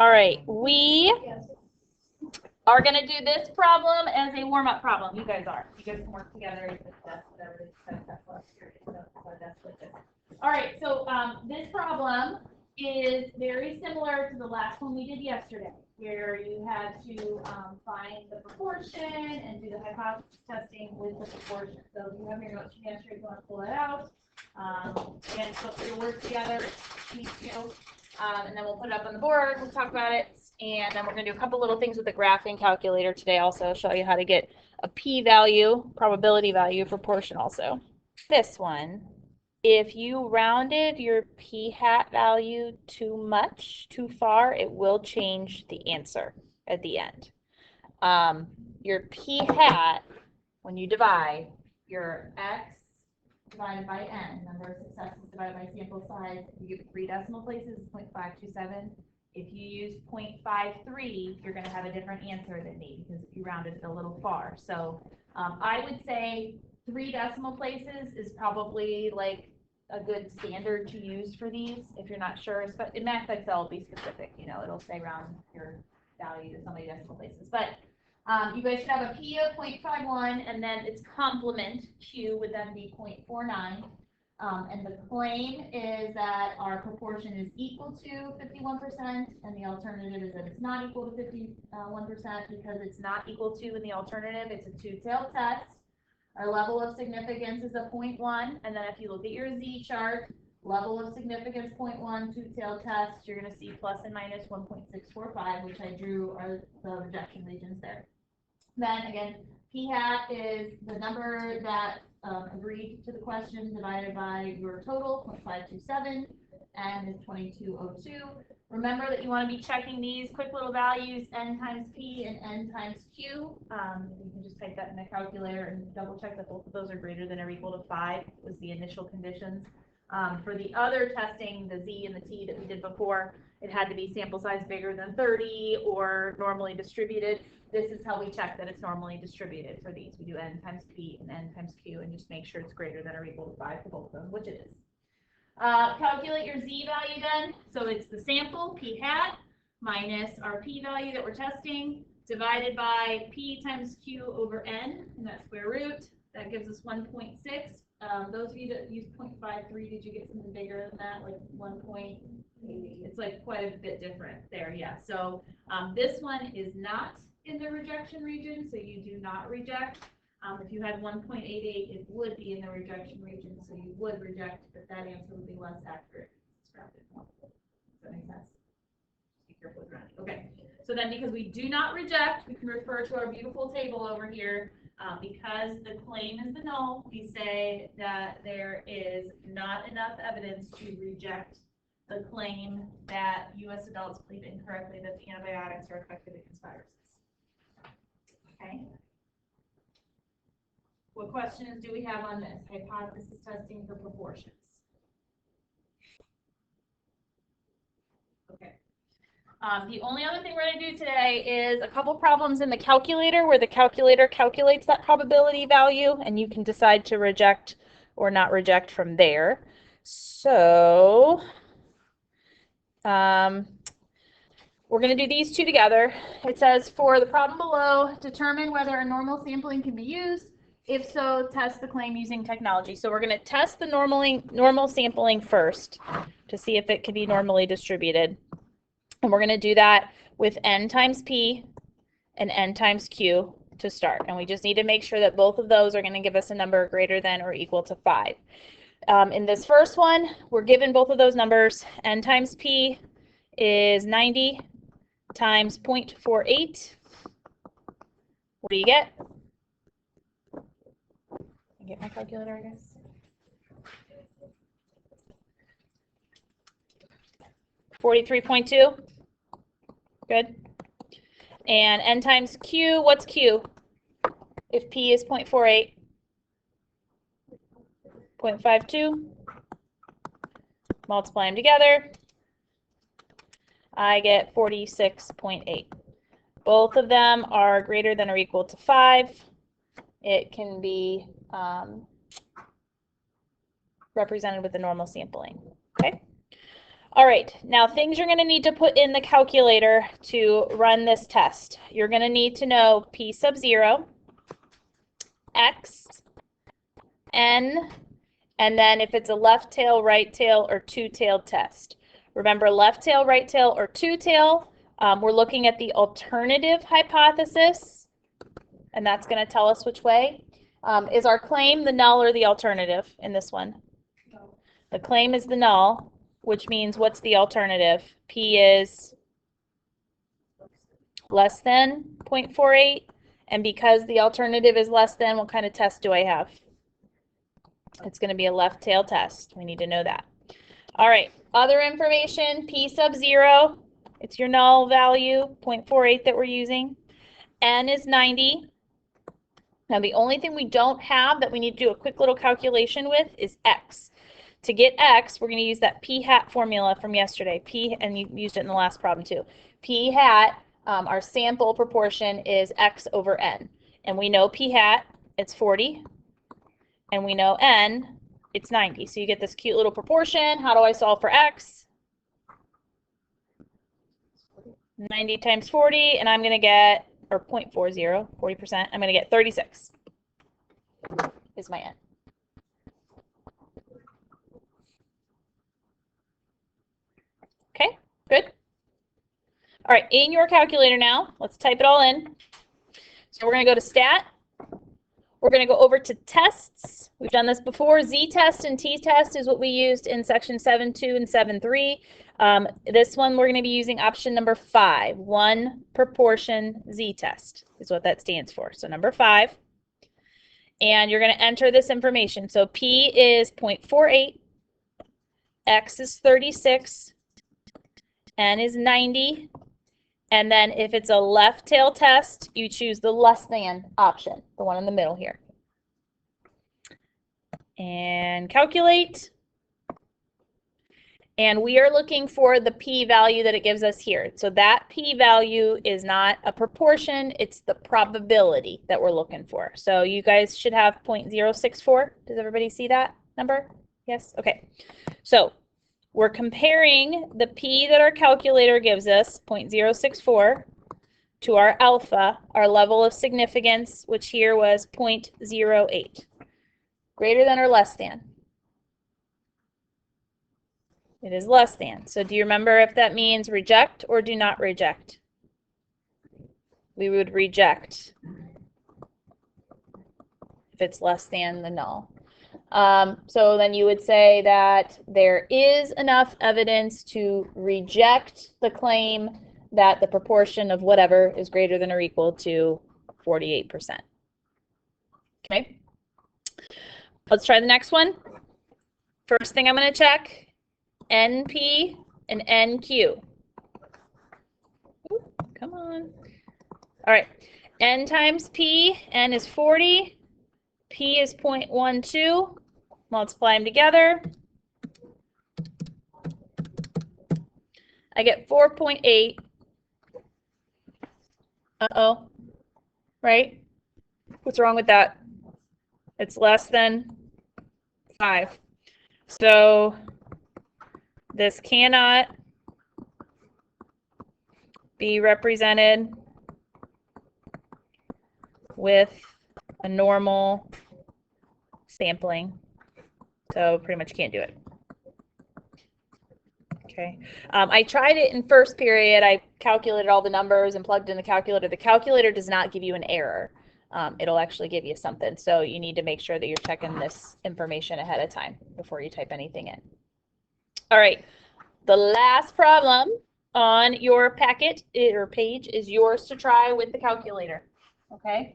All right, we are going to do this problem as a warm-up problem. You guys are. You guys can work together. All right, so this problem is very similar to the last one we did yesterday, where you had to find the proportion and do the hypothesis testing with the proportion. So if you have your notes from yesterday, you want to pull it out. And so your work together, and then we'll put it up on the board. We'll talk about it. And then we're going to do a couple little things with the graphing calculator today also. Show you how to get a p-value, probability value for proportion also. This one, if you rounded your p-hat value too much, too far, it will change the answer at the end. Your p-hat, when you divide your x divided by n, number of successes divided by sample size, you get 3 decimal places, 0.527. If you use 0.53, you're going to have a different answer than me because you rounded it a little far. So I would say 3 decimal places is probably like a good standard to use for these if you're not sure. But in Math Excel, be specific. You know, it'll say round your value to so many decimal places. But you guys should have a P of 0.51, and then its complement, Q, would then be 0.49. And the claim is that our proportion is equal to 51%, and the alternative is that it's not equal to 51% because it's not equal to in the alternative. It's a two-tailed test. Our level of significance is a 0.1, and then if you look at your Z chart, level of significance 0.1, two-tailed test, you're going to see plus and minus 1.645, which I drew are the rejection regions there. Then again, p-hat is the number that agreed to the question divided by your total, 0.527, and is 2202. Remember that you want to be checking these quick little values, n times p and n times q. You can just type that in the calculator and double check that both of those are greater than or equal to 5 was the initial conditions. For the other testing, the Z and the T that we did before, it had to be sample size bigger than 30 or normally distributed. This is how we check that it's normally distributed for these. We do n times p and n times q and just make sure it's greater than or equal to 5 for both of them, which it is. Calculate your Z value then. So it's the sample, p hat, minus our p value that we're testing, divided by p times q over n, and that square root. That gives us 1.6. Those of you that use 0.53, did you get something bigger than that, like 1.80? It's like quite a bit different there, yeah. So this one is not in the rejection region, so you do not reject. If you had 1.88, it would be in the rejection region, so you would reject, but that answer would be less accurate. Does that make sense? Be careful with rounding. Okay, so then because we do not reject, we can refer to our beautiful table over here. Because the claim is the null, we say that there is not enough evidence to reject the claim that U.S. adults believe incorrectly that the antibiotics are effective against viruses. Okay. What questions do we have on this? Hypothesis testing for proportions. Okay. The only other thing we're going to do today is a couple problems in the calculator where the calculator calculates that probability value and you can decide to reject or not reject from there. So we're going to do these two together. It says for the problem below, determine whether a normal sampling can be used. If so, test the claim using technology. So we're going to test the normal sampling first to see if it can be normally distributed. And we're going to do that with n times p and n times q to start. And we just need to make sure that both of those are going to give us a number greater than or equal to 5. In this first one, we're given both of those numbers. N times p is 90 times 0.48. What do you get? Get my calculator, I guess. 43.2. Good. And n times q, what's q? If p is 0.48, 0.52. Multiply them together. I get 46.8. Both of them are greater than or equal to 5. It can be represented with the normal sampling. Okay. All right, now things you're going to need to put in the calculator to run this test. You're going to need to know P sub 0, X, N, and then if it's a left tail, right tail, or two-tailed test. Remember, left tail, right tail, or two-tail, we're looking at the alternative hypothesis, and that's going to tell us which way. Is our claim the null or the alternative in this one? The claim is the null, which means what's the alternative? P is less than 0.48, and because the alternative is less than, what kind of test do I have? It's going to be a left tail test. We need to know that. All right, other information, P sub 0, it's your null value, 0.48 that we're using. N is 90. Now the only thing we don't have that we need to do a quick little calculation with is X. To get X, we're going to use that P hat formula from yesterday. P, and you used it in the last problem too. P hat, our sample proportion is X over N. And we know P hat, it's 40. And we know N, it's 90. So you get this cute little proportion. How do I solve for X? 90 times 40, and I'm going to get, or 0.40, 40%, I'm going to get 36 is my N. Okay, good. All right, in your calculator now, let's type it all in. So we're going to go to Stat. We're going to go over to Tests. We've done this before. Z-test and T-test is what we used in section 7.2 and 7.3. This one we're going to be using option number 5, 1 proportion Z-test is what that stands for. So number 5. And you're going to enter this information. So P is 0.48, X is 36, N is 90, and then if it's a left tail test, you choose the less than option, the one in the middle here. And calculate. And we are looking for the p-value that it gives us here. So that p-value is not a proportion, it's the probability that we're looking for. So you guys should have 0.064. Does everybody see that number? Yes? Okay. So we're comparing the p that our calculator gives us, 0.064, to our alpha, our level of significance, which here was 0.08. Greater than or less than? It is less than. So do you remember if that means reject or do not reject? We would reject if it's less than the null. So then you would say that there is enough evidence to reject the claim that the proportion of whatever is greater than or equal to 48%. Okay. Let's try the next one. First thing I'm going to check. NP and NQ. Ooh, come on. All right. N times P. N is 40. P is 0.12. Multiply them together. I get 4.8. Uh-oh. Right? What's wrong with that? It's less than 5. So this cannot be represented with a normal sampling. So pretty much can't do it. Okay. I tried it in first period. I calculated all the numbers and plugged in the calculator. The calculator does not give you an error. It'll actually give you something. So you need to make sure that you're checking this information ahead of time before you type anything in. All right, the last problem on your packet or page is yours to try with the calculator. Okay,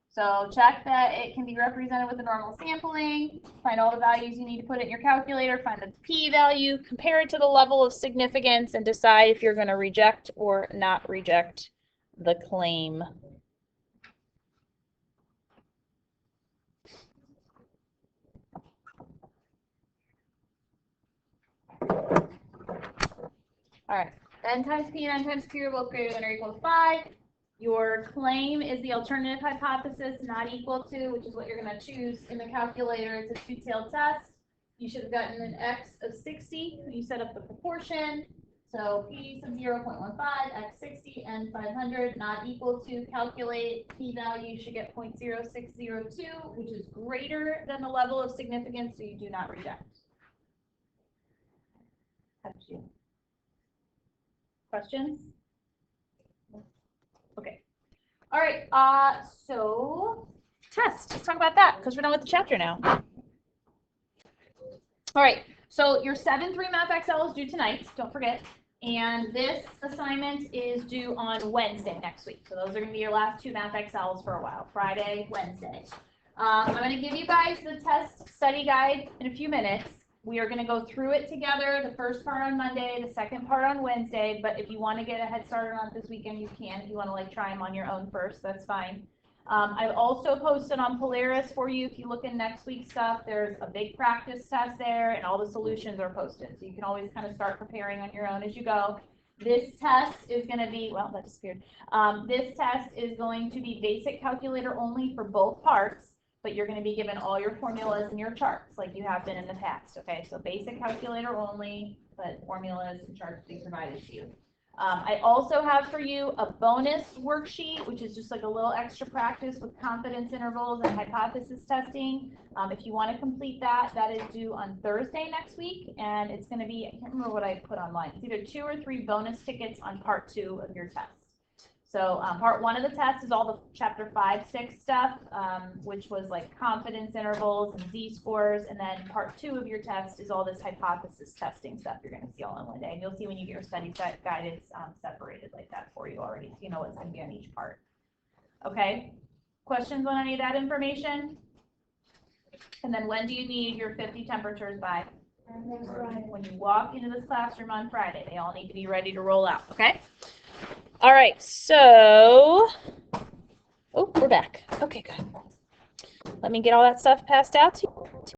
so check that it can be represented with a normal sampling, find all the values you need to put in your calculator, find the p-value, compare it to the level of significance, and decide if you're going to reject or not reject the claim. All right, n times p and n times q are both greater than or equal to 5. Your claim is the alternative hypothesis not equal to, which is what you're going to choose in the calculator. It's a two-tailed test. you should have gotten an x of 60 when you set up the proportion. So p sub 0.15, x 60, and 500 not equal to, calculate p-value, you should get 0.0602, which is greater than the level of significance, so you do not reject. Questions? Okay. All right, so test. Let's talk about that because we're done with the chapter now. All right, so your 7-3 Math XL is due tonight, don't forget. And this assignment is due on Wednesday next week. So those are going to be your last 2 Math XLs for a while, Friday, Wednesday. I'm going to give you guys the test study guide in a few minutes. We are going to go through it together, the first part on Monday, the second part on Wednesday. But if you want to get a head start on it this weekend, you can. If you want to like try them on your own first, that's fine. I've also posted on Polaris for you. If you look in next week's stuff, there's a big practice test there, and all the solutions are posted. So you can always kind of start preparing on your own as you go. This test is going to be, well, that disappeared. This test is going to be basic calculator only for both parts, but you're going to be given all your formulas and your charts like you have been in the past. Okay, so basic calculator only, but formulas and charts will be provided to you. I also have for you a bonus worksheet, which is just like a little extra practice with confidence intervals and hypothesis testing. If you want to complete that, that is due on Thursday next week, and it's going to be, I can't remember what I put online. It's either 2 or 3 bonus tickets on part 2 of your test. So part 1 of the test is all the chapter 5, 6 stuff, which was like confidence intervals and z-scores, and then part 2 of your test is all this hypothesis testing stuff you're going to see all in one day. And you'll see when you get your study set guide, it's separated like that for you already, so you know what's going to be on each part. Okay, questions on any of that information? And then when do you need your 50 temperatures by? When you walk into this classroom on Friday, they all need to be ready to roll out, okay? All right, so, oh, we're back. Okay, good. Let me get all that stuff passed out to you.